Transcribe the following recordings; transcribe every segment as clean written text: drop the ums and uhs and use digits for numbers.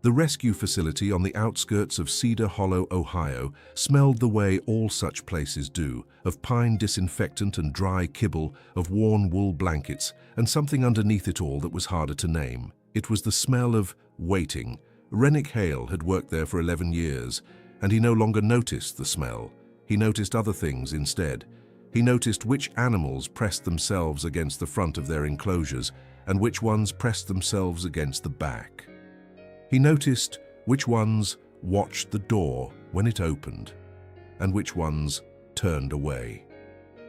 The rescue facility on the outskirts of Cedar Hollow, Ohio, smelled the way all such places do, of pine disinfectant and dry kibble, of worn wool blankets, and something underneath it all that was harder to name. It was the smell of waiting. Rennick Hale had worked there for 11 years, and he no longer noticed the smell. He noticed other things instead. He noticed which animals pressed themselves against the front of their enclosures and which ones pressed themselves against the back. He noticed which ones watched the door when it opened and which ones turned away.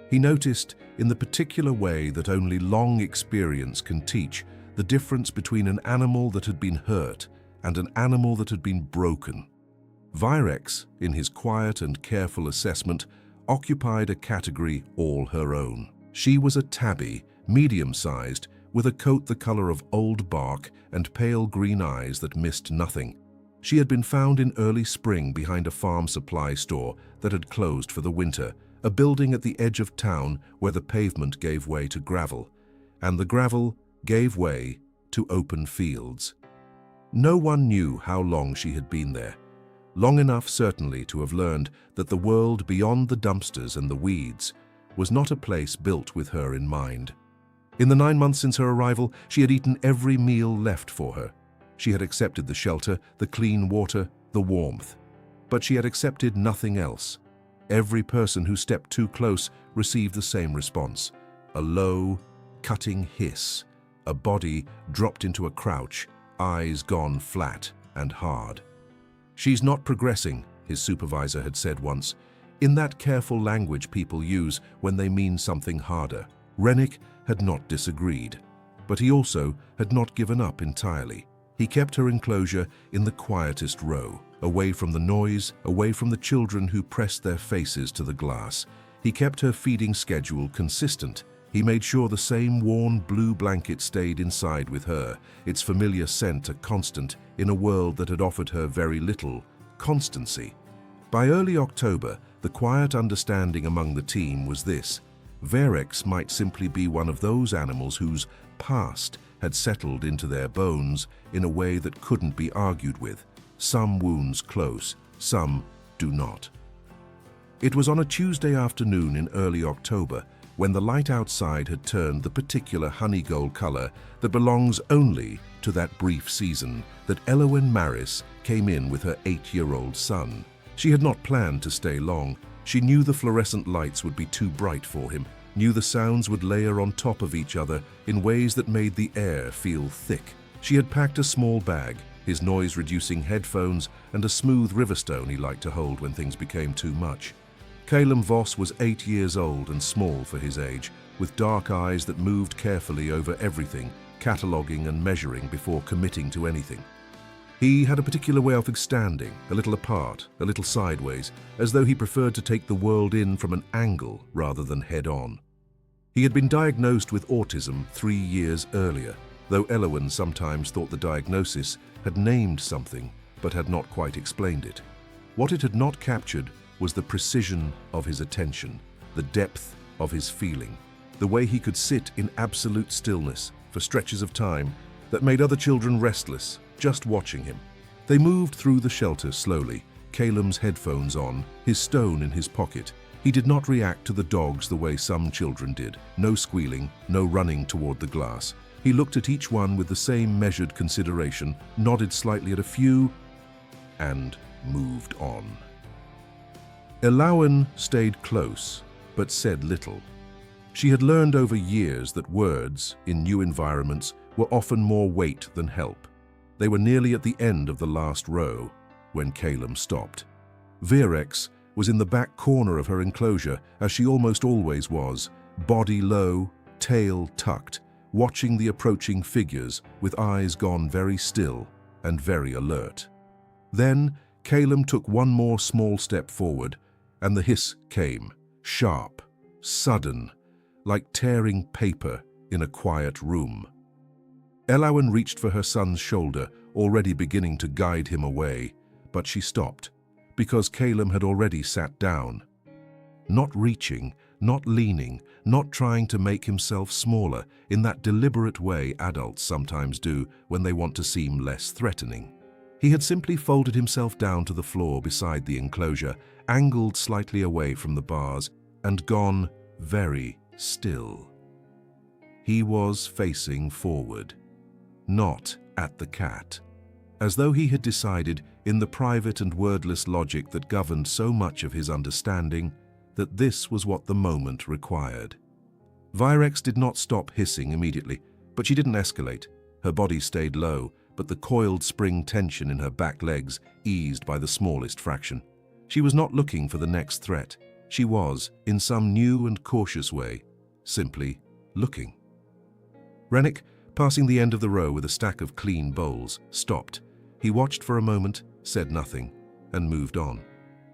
He noticed, in the particular way that only long experience can teach, the difference between an animal that had been hurt and an animal that had been broken. Virex, in his quiet and careful assessment, occupied a category all her own. She was a tabby, medium-sized, with a coat the color of old bark and pale green eyes that missed nothing. She had been found in early spring behind a farm supply store that had closed for the winter, a building at the edge of town where the pavement gave way to gravel, and the gravel gave way to open fields. No one knew how long she had been there. Long enough, certainly, to have learned that the world beyond the dumpsters and the weeds was not a place built with her in mind. In the 9 months since her arrival, she had eaten every meal left for her. She had accepted the shelter, the clean water, the warmth. But she had accepted nothing else. Every person who stepped too close received the same response: a low, cutting hiss. A body dropped into a crouch, eyes gone flat and hard. "She's not progressing," his supervisor had said once, in that careful language people use when they mean something harder. Rennick had not disagreed, but he also had not given up entirely. He kept her enclosure in the quietest row, away from the noise, away from the children who pressed their faces to the glass. He kept her feeding schedule consistent. He made sure the same worn blue blanket stayed inside with her, its familiar scent a constant in a world that had offered her very little constancy. By early October, the quiet understanding among the team was this: Virex might simply be one of those animals whose past had settled into their bones in a way that couldn't be argued with. Some wounds close, some do not. It was on a Tuesday afternoon in early October, when the light outside had turned the particular honey gold color that belongs only to that brief season, that Elowen Maris came in with her 8-year-old son. She had not planned to stay long. She knew the fluorescent lights would be too bright for him, knew the sounds would layer on top of each other in ways that made the air feel thick. She had packed a small bag, his noise-reducing headphones, and a smooth riverstone he liked to hold when things became too much. Caelum Voss was 8 years old and small for his age, with dark eyes that moved carefully over everything, cataloguing and measuring before committing to anything. He had a particular way of standing, a little apart, a little sideways, as though he preferred to take the world in from an angle rather than head-on. He had been diagnosed with autism 3 years earlier, though Elowen sometimes thought the diagnosis had named something but had not quite explained it. What it had not captured was the precision of his attention, the depth of his feeling, the way he could sit in absolute stillness for stretches of time that made other children restless, just watching him. They moved through the shelter slowly, Caelum's headphones on, his stone in his pocket. He did not react to the dogs the way some children did. No squealing, no running toward the glass. He looked at each one with the same measured consideration, nodded slightly at a few, and moved on. Elowen stayed close, but said little. She had learned over years that words, in new environments, were often more weight than help. They were nearly at the end of the last row when Caelum stopped. Virex was in the back corner of her enclosure, as she almost always was, body low, tail tucked, watching the approaching figures with eyes gone very still and very alert. Then Caelum took one more small step forward, and the hiss came, sharp, sudden, like tearing paper in a quiet room. Elowen reached for her son's shoulder, already beginning to guide him away, but she stopped, because Caelum had already sat down. Not reaching, not leaning, not trying to make himself smaller in that deliberate way adults sometimes do when they want to seem less threatening. He had simply folded himself down to the floor beside the enclosure, angled slightly away from the bars, and gone very still. He was facing forward, not at the cat, as though he had decided, in the private and wordless logic that governed so much of his understanding, that this was what the moment required. Virex did not stop hissing immediately, but she didn't escalate. Her body stayed low, but the coiled spring tension in her back legs eased by the smallest fraction. She was not looking for the next threat. She was, in some new and cautious way, simply looking. Rennick, passing the end of the row with a stack of clean bowls, stopped. He watched for a moment, said nothing, and moved on.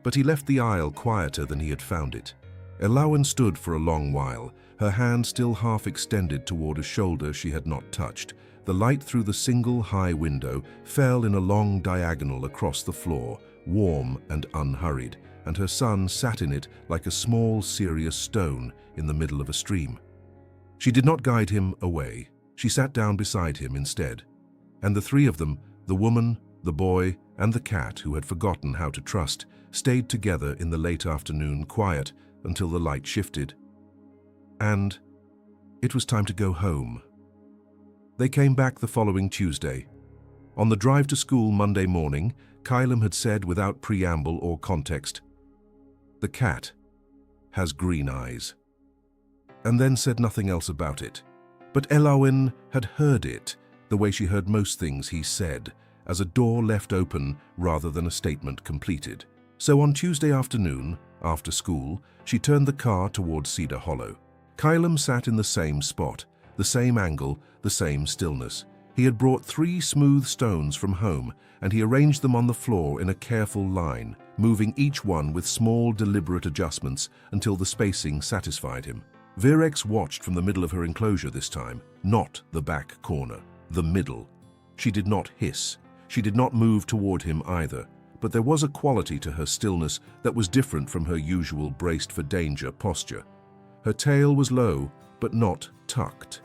But he left the aisle quieter than he had found it. Caelum stood for a long while, her hand still half extended toward a shoulder she had not touched. The light through the single high window fell in a long diagonal across the floor, warm and unhurried, and her son sat in it like a small, serious stone in the middle of a stream. She did not guide him away. She sat down beside him instead. And the three of them, the woman, the boy, and the cat who had forgotten how to trust, stayed together in the late afternoon, quiet until the light shifted. And it was time to go home. They came back the following Tuesday. On the drive to school Monday morning, Caelum had said without preamble or context, "The cat has green eyes," and then said nothing else about it. But Caelum had heard it, the way she heard most things he said, as a door left open rather than a statement completed. So on Tuesday afternoon, after school, she turned the car towards Cedar Hollow. Caelum sat in the same spot, the same angle, the same stillness. He had brought 3 smooth stones from home, and he arranged them on the floor in a careful line, moving each one with small, deliberate adjustments until the spacing satisfied him. Virex watched from the middle of her enclosure this time, not the back corner, the middle. She did not hiss. She did not move toward him either, but there was a quality to her stillness that was different from her usual braced-for-danger posture. Her tail was low, but not tucked.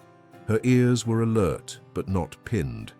Her ears were alert, but not pinned.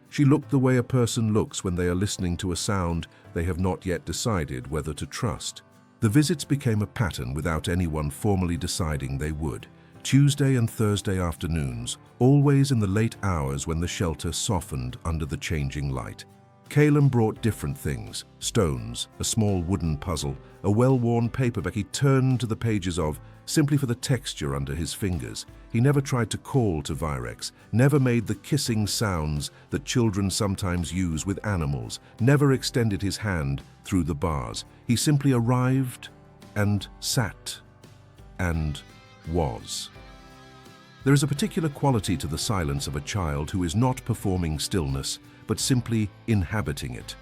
She looked the way a person looks when they are listening to a sound they have not yet decided whether to trust. The visits became a pattern without anyone formally deciding they would. Tuesday and Thursday afternoons, always in the late hours when the shelter softened under the changing light. Caelum brought different things: stones, a small wooden puzzle, a well-worn paperback he turned to the pages of, simply for the texture under his fingers. He never tried to call to Virex, never made the kissing sounds that children sometimes use with animals, never extended his hand through the bars. He simply arrived and sat and was. There is a particular quality to the silence of a child who is not performing stillness, but simply inhabiting it.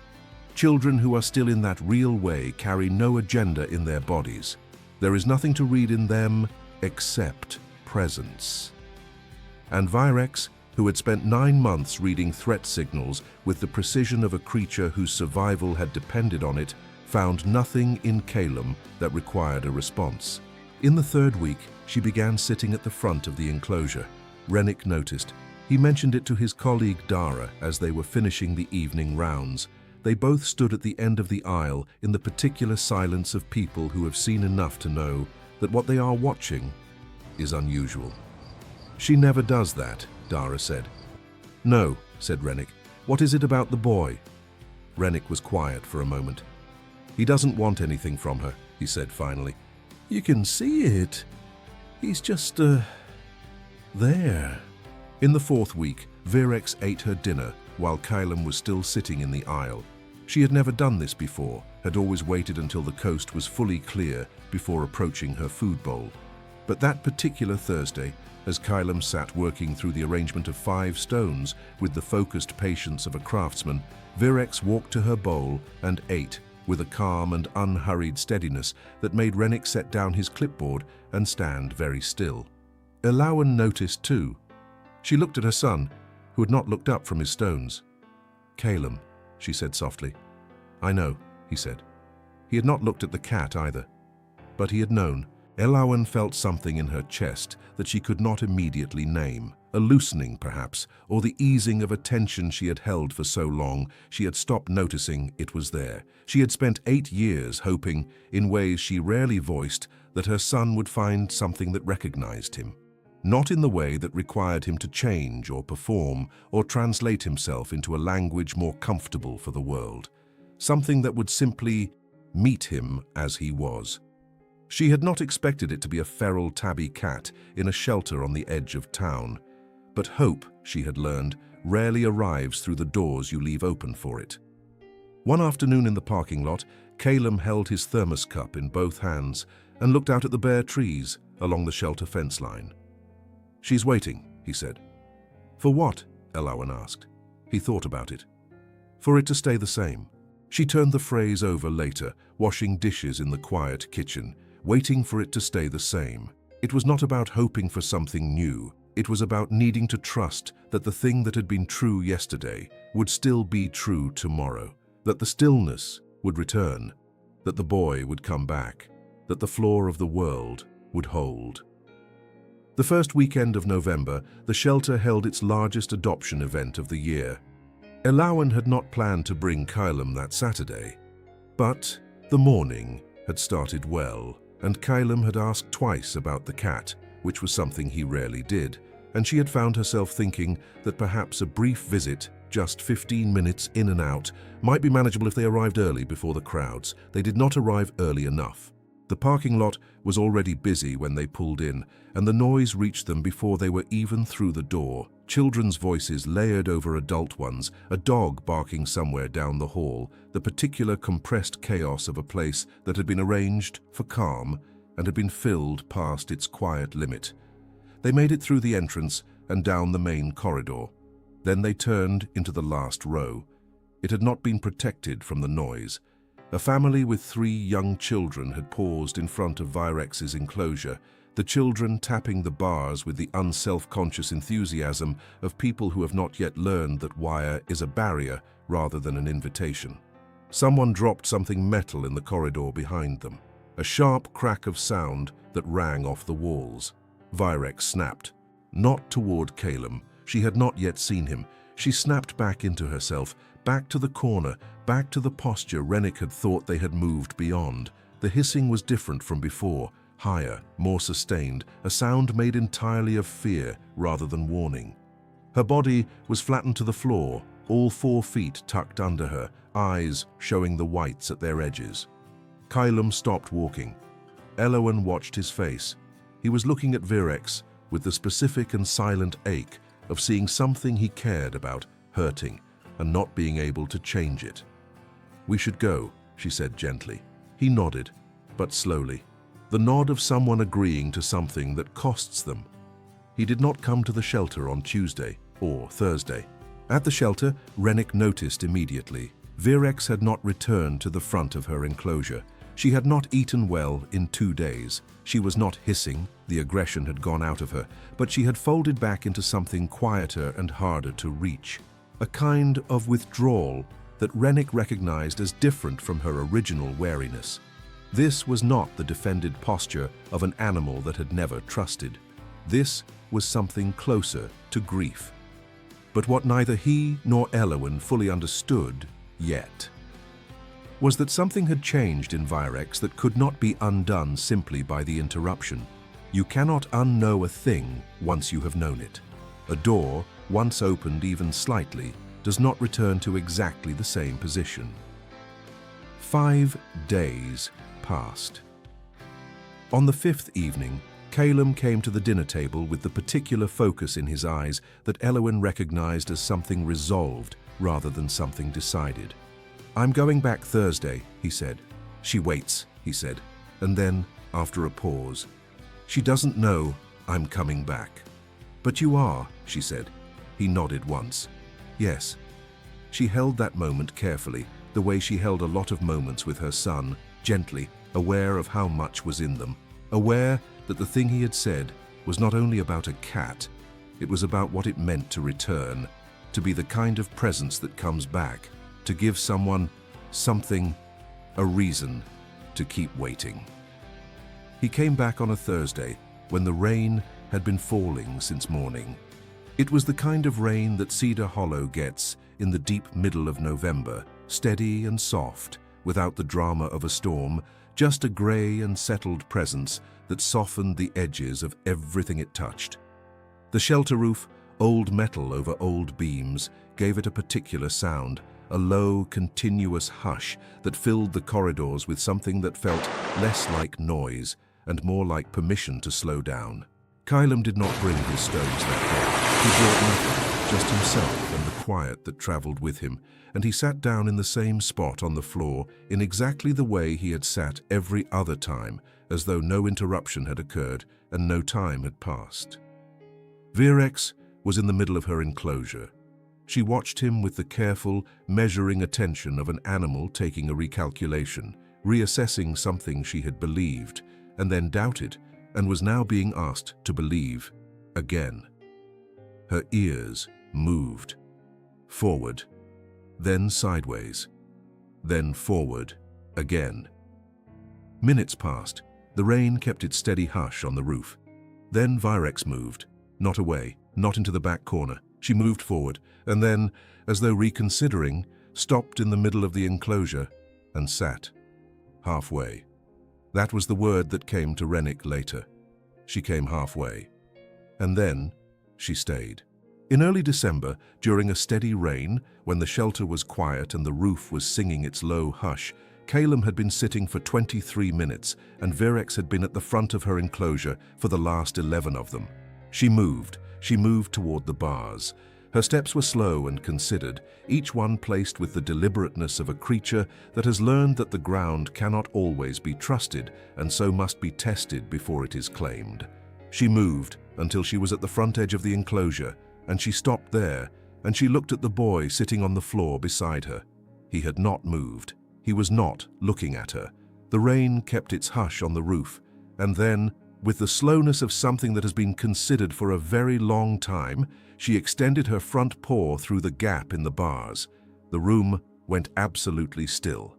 Children who are still in that real way carry no agenda in their bodies. There is nothing to read in them except presence. And Virex, who had spent 9 months reading threat signals with the precision of a creature whose survival had depended on it, found nothing in Caelum that required a response. In the 3rd week, she began sitting at the front of the enclosure. Rennick noticed. He mentioned it to his colleague Dara as they were finishing the evening rounds. They both stood at the end of the aisle in the particular silence of people who have seen enough to know that what they are watching is unusual. "She never does that," Dara said. "No," said Rennick. "What is it about the boy?" Rennick was quiet for a moment. "He doesn't want anything from her," he said finally. "You can see it. He's just, there." In the 4th week, Virex ate her dinner while Caelum was still sitting in the aisle. She had never done this before, had always waited until the coast was fully clear before approaching her food bowl. But that particular Thursday, as Caelum sat working through the arrangement of 5 stones with the focused patience of a craftsman, Virex walked to her bowl and ate with a calm and unhurried steadiness that made Rennick set down his clipboard and stand very still. Caelum noticed too. She looked at her son, who had not looked up from his stones. "Caelum," she said softly. "I know," he said. He had not looked at the cat either, but he had known. Caelum felt something in her chest that she could not immediately name, a loosening perhaps, or the easing of a tension she had held for so long she had stopped noticing it was there. She had spent 8 years hoping, in ways she rarely voiced, that her son would find something that recognized him. Not in the way that required him to change or perform or translate himself into a language more comfortable for the world. Something that would simply meet him as he was. She had not expected it to be a feral tabby cat in a shelter on the edge of town. But hope, she had learned, rarely arrives through the doors you leave open for it. One afternoon in the parking lot, Caelum held his thermos cup in both hands and looked out at the bare trees along the shelter fence line. "She's waiting," he said. "For what?" Elowen asked. He thought about it. "For it to stay the same." She turned the phrase over later, washing dishes in the quiet kitchen, waiting for it to stay the same. It was not about hoping for something new. It was about needing to trust that the thing that had been true yesterday would still be true tomorrow, that the stillness would return, that the boy would come back, that the floor of the world would hold. The first weekend of November, the shelter held its largest adoption event of the year. Elowen had not planned to bring Caelum that Saturday, but the morning had started well, and Caelum had asked twice about the cat, which was something he rarely did, and she had found herself thinking that perhaps a brief visit, just 15 minutes in and out, might be manageable if they arrived early before the crowds. They did not arrive early enough. The parking lot was already busy when they pulled in, and the noise reached them before they were even through the door. Children's voices layered over adult ones, a dog barking somewhere down the hall, the particular compressed chaos of a place that had been arranged for calm and had been filled past its quiet limit. They made it through the entrance and down the main corridor. Then they turned into the last row. It had not been protected from the noise. A family with 3 young children had paused in front of Virex's enclosure, the children tapping the bars with the unself-conscious enthusiasm of people who have not yet learned that wire is a barrier rather than an invitation. Someone dropped something metal in the corridor behind them, a sharp crack of sound that rang off the walls. Virex snapped, not toward Caelum. She had not yet seen him. She snapped back into herself, back to the corner, back to the posture Rennick had thought they had moved beyond. The hissing was different from before, higher, more sustained, a sound made entirely of fear rather than warning. Her body was flattened to the floor, all 4 feet tucked under her, eyes showing the whites at their edges. Caelum stopped walking. Elowen watched his face. He was looking at Virex with the specific and silent ache of seeing something he cared about hurting and not being able to change it. "We should go," she said gently. He nodded, but slowly. The nod of someone agreeing to something that costs them. He did not come to the shelter on Tuesday or Thursday. At the shelter, Rennick noticed immediately. Virex had not returned to the front of her enclosure. She had not eaten well in 2 days. She was not hissing, the aggression had gone out of her, but she had folded back into something quieter and harder to reach. A kind of withdrawal that Rennick recognized as different from her original wariness. This was not the defended posture of an animal that had never trusted. This was something closer to grief. But what neither he nor Elowen fully understood yet was that something had changed in Virex that could not be undone simply by the interruption. You cannot unknow a thing once you have known it. A door, once opened even slightly, does not return to exactly the same position. 5 days passed. On the 5th evening, Caelum came to the dinner table with the particular focus in his eyes that Elowen recognized as something resolved rather than something decided. "I'm going back Thursday," he said. "She waits," he said, and then, after a pause, "She doesn't know I'm coming back." "But you are," she said. He nodded once. "Yes." She held that moment carefully, the way she held a lot of moments with her son, gently, aware of how much was in them, aware that the thing he had said was not only about a cat, it was about what it meant to return, to be the kind of presence that comes back, to give someone something, a reason to keep waiting. He came back on a Thursday when the rain had been falling since morning. It was the kind of rain that Cedar Hollow gets in the deep middle of November, steady and soft, without the drama of a storm, just a grey and settled presence that softened the edges of everything it touched. The shelter roof, old metal over old beams, gave it a particular sound, a low, continuous hush that filled the corridors with something that felt less like noise and more like permission to slow down. Caelum did not bring his stones that day. He brought nothing, just himself and the quiet that travelled with him, and he sat down in the same spot on the floor in exactly the way he had sat every other time, as though no interruption had occurred and no time had passed. Virex was in the middle of her enclosure. She watched him with the careful, measuring attention of an animal taking a recalculation, reassessing something she had believed, and then doubted, and was now being asked to believe again. Her ears moved. Forward, then sideways, then forward again. Minutes passed. The rain kept its steady hush on the roof. Then Virex moved, not away, not into the back corner. She moved forward, and then, as though reconsidering, stopped in the middle of the enclosure and sat. Halfway. That was the word that came to Rennick later. She came halfway. And then she stayed. In early December, during a steady rain, when the shelter was quiet and the roof was singing its low hush, Caelum had been sitting for 23 minutes, and Virex had been at the front of her enclosure for the last 11 of them. She moved toward the bars. Her steps were slow and considered, each one placed with the deliberateness of a creature that has learned that the ground cannot always be trusted and so must be tested before it is claimed. She moved until she was at the front edge of the enclosure, and she stopped there, and she looked at the boy sitting on the floor beside her. He had not moved. He was not looking at her. The rain kept its hush on the roof, and then, with the slowness of something that has been considered for a very long time, she extended her front paw through the gap in the bars. The room went absolutely still.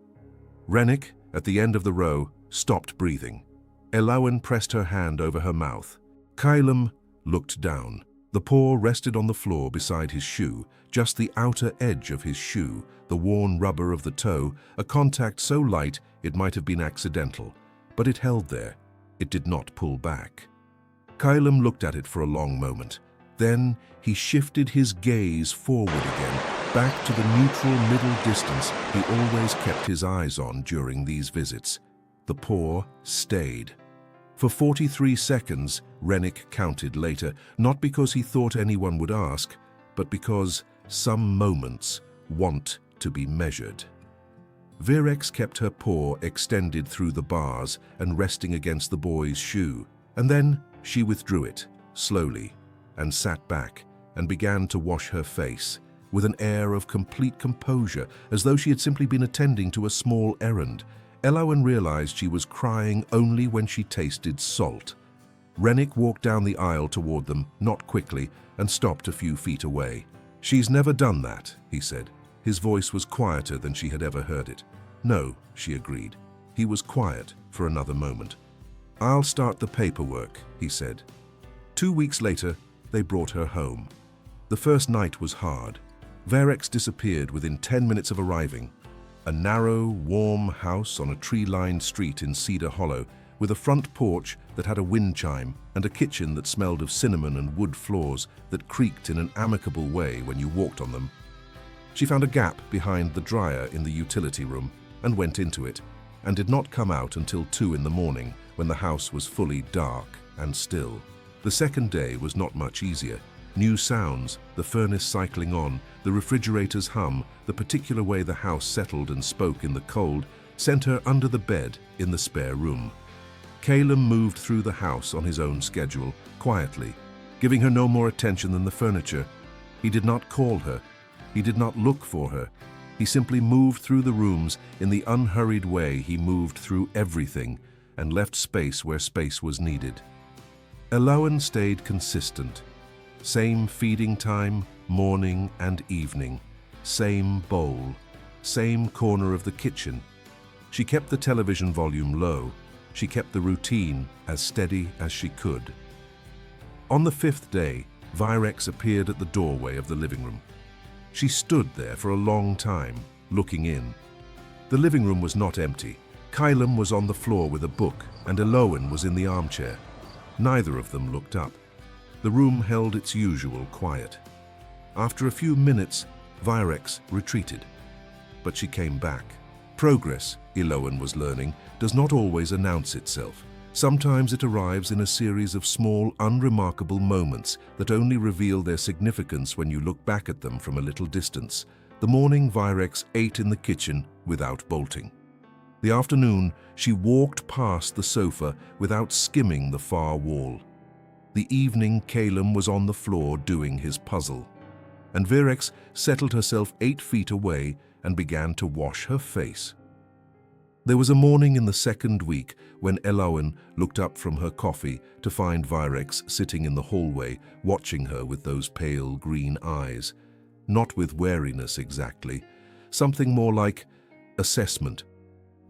Rennick, at the end of the row, stopped breathing. Autism pressed her hand over her mouth. Caelum looked down. The paw rested on the floor beside his shoe, just the outer edge of his shoe, the worn rubber of the toe, a contact so light it might have been accidental. But it held there. It did not pull back. Caelum looked at it for a long moment. Then he shifted his gaze forward again, back to the neutral middle distance he always kept his eyes on during these visits. The paw stayed. For 43 seconds, Rennick counted later, not because he thought anyone would ask, but because some moments want to be measured. Virex kept her paw extended through the bars and resting against the boy's shoe, and then she withdrew it, slowly, and sat back and began to wash her face, with an air of complete composure, as though she had simply been attending to a small errand. Autism realized she was crying only when she tasted salt. Rennick walked down the aisle toward them, not quickly, and stopped a few feet away. "She's never done that," he said. His voice was quieter than she had ever heard it. "No," she agreed. He was quiet for another moment. "I'll start the paperwork," he said. 2 weeks later, they brought her home. The first night was hard. Virex disappeared within 10 minutes of arriving. A narrow, warm house on a tree-lined street in Cedar Hollow, with a front porch that had a wind chime and a kitchen that smelled of cinnamon and wood floors that creaked in an amicable way when you walked on them. She found a gap behind the dryer in the utility room and went into it, and did not come out until 2 in the morning, when the house was fully dark and still. The second day was not much easier. New sounds, the furnace cycling on, the refrigerator's hum, the particular way the house settled and spoke in the cold, sent her under the bed in the spare room. Caelum moved through the house on his own schedule, quietly, giving her no more attention than the furniture. He did not call her. He did not look for her. He simply moved through the rooms in the unhurried way he moved through everything, and left space where space was needed. Autism stayed consistent. Same feeding time, morning and evening. Same bowl. Same corner of the kitchen. She kept the television volume low. She kept the routine as steady as she could. On the 5th day, Virex appeared at the doorway of the living room. She stood there for a long time, looking in. The living room was not empty. Caelum was on the floor with a book, and Elowen was in the armchair. Neither of them looked up. The room held its usual quiet. After a few minutes, Virex retreated. But she came back. Progress, Elowen was learning, does not always announce itself. Sometimes it arrives in a series of small, unremarkable moments that only reveal their significance when you look back at them from a little distance. The morning Virex ate in the kitchen without bolting. The afternoon, she walked past the sofa without skimming the far wall. The evening, Caelum was on the floor doing his puzzle. And Virex settled herself 8 feet away and began to wash her face. There was a morning in the second week when Elowen looked up from her coffee to find Virex sitting in the hallway, watching her with those pale green eyes. Not with wariness exactly, something more like assessment.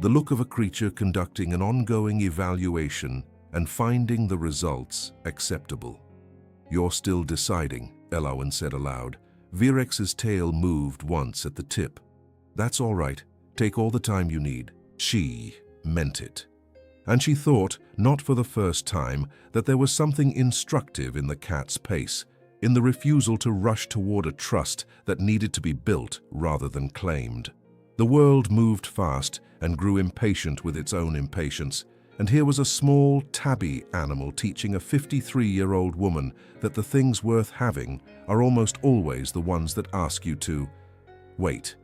The look of a creature conducting an ongoing evaluation and finding the results acceptable. "You're still deciding," Elowen said aloud. Virex's tail moved once at the tip. "That's all right. Take all the time you need." She meant it. And she thought, not for the first time, that there was something instructive in the cat's pace, in the refusal to rush toward a trust that needed to be built rather than claimed. The world moved fast and grew impatient with its own impatience, and here was a small tabby animal teaching a 53-year-old woman that the things worth having are almost always the ones that ask you to wait.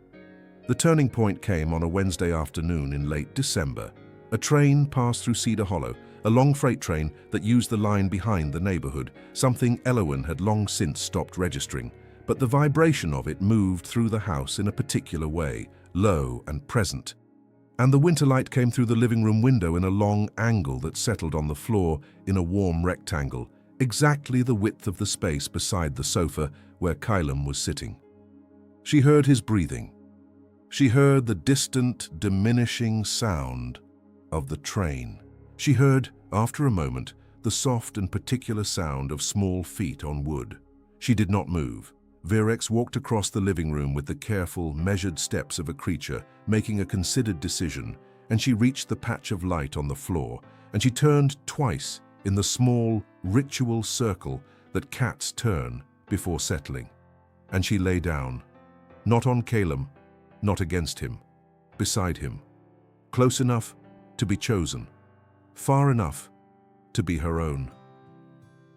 The turning point came on a Wednesday afternoon in late December. A train passed through Cedar Hollow, a long freight train that used the line behind the neighborhood, something Elowen had long since stopped registering. But the vibration of it moved through the house in a particular way, low and present. And the winter light came through the living room window in a long angle that settled on the floor in a warm rectangle, exactly the width of the space beside the sofa where Caelum was sitting. She heard his breathing. She heard the distant, diminishing sound of the train. She heard, after a moment, the soft and particular sound of small feet on wood. She did not move. Virex walked across the living room with the careful, measured steps of a creature, making a considered decision, and she reached the patch of light on the floor, and she turned twice in the small, ritual circle that cats turn before settling. And she lay down, not on Caelum, not against him, beside him, close enough to be chosen, far enough to be her own.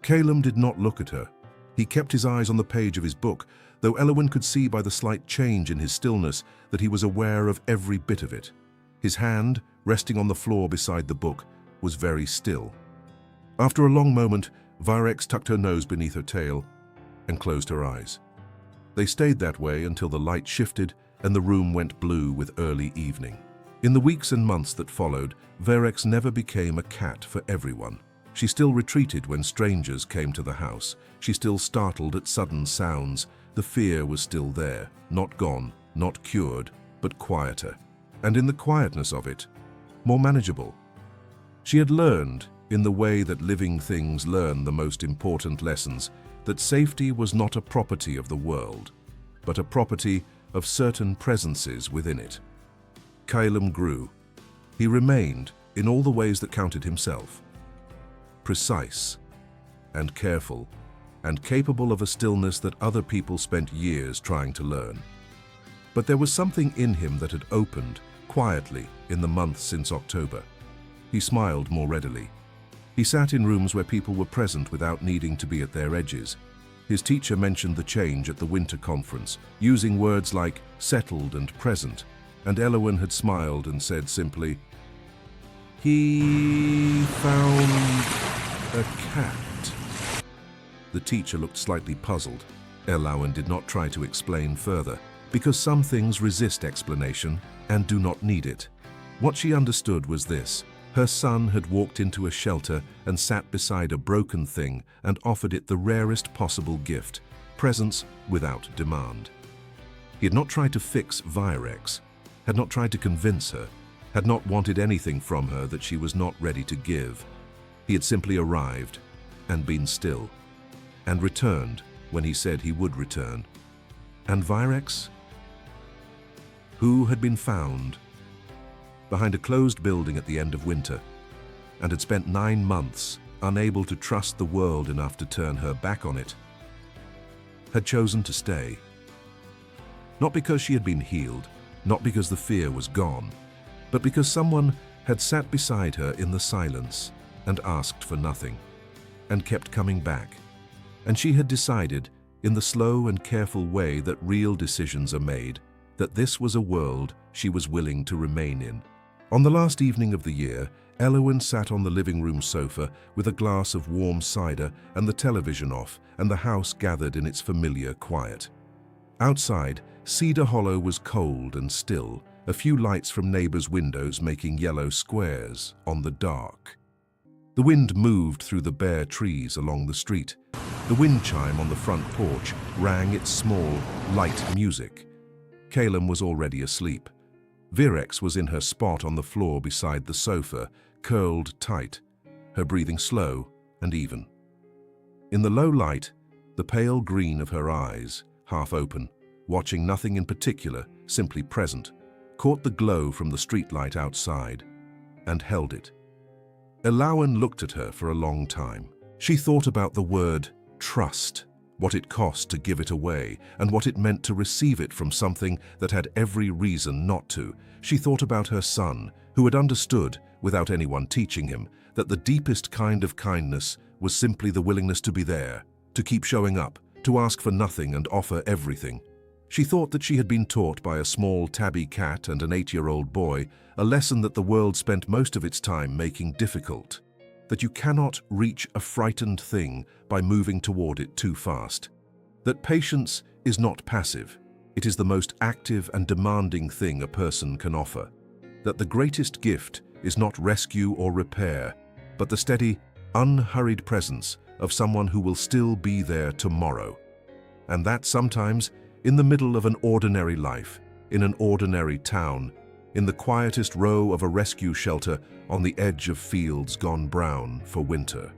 Caelum did not look at her. He kept his eyes on the page of his book, though Elowen could see by the slight change in his stillness that he was aware of every bit of it. His hand, resting on the floor beside the book, was very still. After a long moment, Virex tucked her nose beneath her tail and closed her eyes. They stayed that way until the light shifted and the room went blue with early evening. In the weeks and months that followed, Virex never became a cat for everyone. She still retreated when strangers came to the house. She still startled at sudden sounds. The fear was still there, not gone, not cured, but quieter. And in the quietness of it, more manageable. She had learned, in the way that living things learn the most important lessons, that safety was not a property of the world, but a property of certain presences within it. Caelum grew. He remained, in all the ways that counted himself, precise and careful and capable of a stillness that other people spent years trying to learn. But there was something in him that had opened quietly in the months since October. He smiled more readily. He sat in rooms where people were present without needing to be at their edges. His teacher mentioned the change at the winter conference, using words like settled and present, and Elowen had smiled and said simply, "He found a cat." The teacher looked slightly puzzled. Elowen did not try to explain further, because some things resist explanation and do not need it. What she understood was this: her son had walked into a shelter and sat beside a broken thing and offered it the rarest possible gift, presence without demand. He had not tried to fix Virex, had not tried to convince her, had not wanted anything from her that she was not ready to give. He had simply arrived and been still. and returned when he said he would return. And Virex? Who had been found behind a closed building at the end of winter and had spent 9 months unable to trust the world enough to turn her back on it, had chosen to stay. Not because she had been healed, not because the fear was gone, but because someone had sat beside her in the silence and asked for nothing, and kept coming back. And she had decided, in the slow and careful way that real decisions are made, that this was a world she was willing to remain in. On the last evening of the year, Elowen sat on the living room sofa with a glass of warm cider and the television off, and the house gathered in its familiar quiet. Outside, Cedar Hollow was cold and still, a few lights from neighbors' windows making yellow squares on the dark. The wind moved through the bare trees along the street. The wind chime on the front porch rang its small, light music. Caelum was already asleep. Virex was in her spot on the floor beside the sofa, curled tight, her breathing slow and even. In the low light, the pale green of her eyes, half open, watching nothing in particular, simply present, caught the glow from the streetlight outside and held it. Elowen looked at her for a long time. She thought about the word trust, what it cost to give it away, and what it meant to receive it from something that had every reason not to. She thought about her son, who had understood, without anyone teaching him, that the deepest kind of kindness was simply the willingness to be there, to keep showing up, to ask for nothing and offer everything. She thought that she had been taught by a small tabby cat and an 8-year-old boy a lesson that the world spent most of its time making difficult, that you cannot reach a frightened thing by moving toward it too fast, that patience is not passive, it is the most active and demanding thing a person can offer, that the greatest gift is not rescue or repair, but the steady, unhurried presence of someone who will still be there tomorrow, and that sometimes in the middle of an ordinary life, in an ordinary town, in the quietest row of a rescue shelter on the edge of fields gone brown for winter.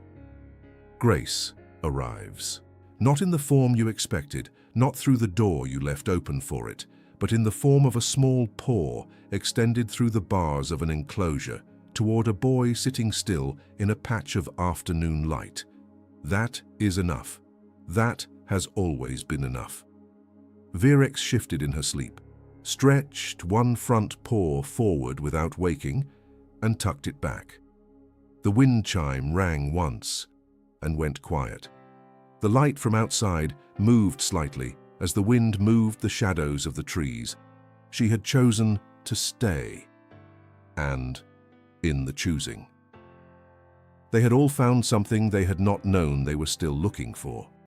Grace arrives, not in the form you expected, not through the door you left open for it, but in the form of a small paw extended through the bars of an enclosure toward a boy sitting still in a patch of afternoon light. That is enough. That has always been enough. Virex shifted in her sleep, stretched one front paw forward without waking, and tucked it back. The wind chime rang once and went quiet. The light from outside moved slightly as the wind moved the shadows of the trees. She had chosen to stay, and in the choosing, they had all found something they had not known they were still looking for.